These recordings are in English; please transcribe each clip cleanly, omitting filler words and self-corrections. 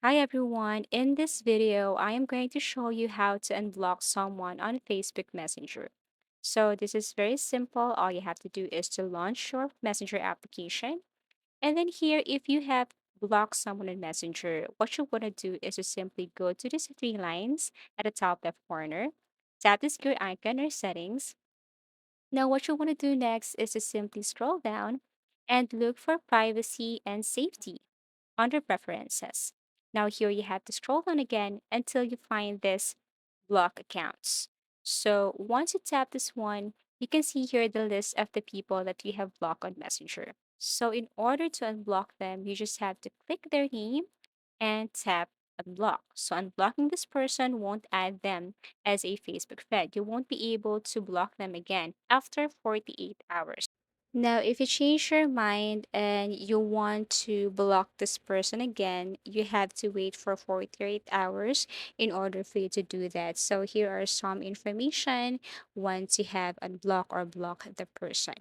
Hi everyone, in this video, I am going to show you how to unblock someone on Facebook Messenger. So this is very simple. All you have to do is to launch your Messenger application. And then here, if you have blocked someone in Messenger, what you want to do is to simply go to these three lines at the top left corner, tap this gear icon or settings. Now what you want to do next is to simply scroll down and look for privacy and safety under preferences. Now here you have to scroll down again until you find this block accounts. So once you tap this one, you can see here the list of the people that you have blocked on Messenger. So in order to unblock them, you just have to click their name and tap unblock. So unblocking this person won't add them as a Facebook friend. You won't be able to block them again after 48 hours. Now, if you change your mind and you want to block this person again, you have to wait for 48 hours in order for you to do that. So, here are some information once you have unblock or block the person.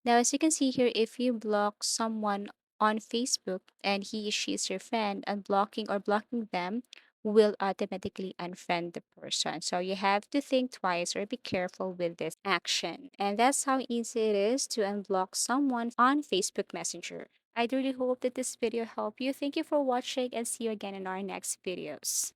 Now, as you can see here, if you block someone on Facebook and he or she is your friend, unblocking or blocking them will automatically unfriend the person. So you have to think twice or be careful with this action. And that's how easy it is to unblock someone on Facebook Messenger. I really hope that this video helped you. Thank you for watching and see you again in our next videos.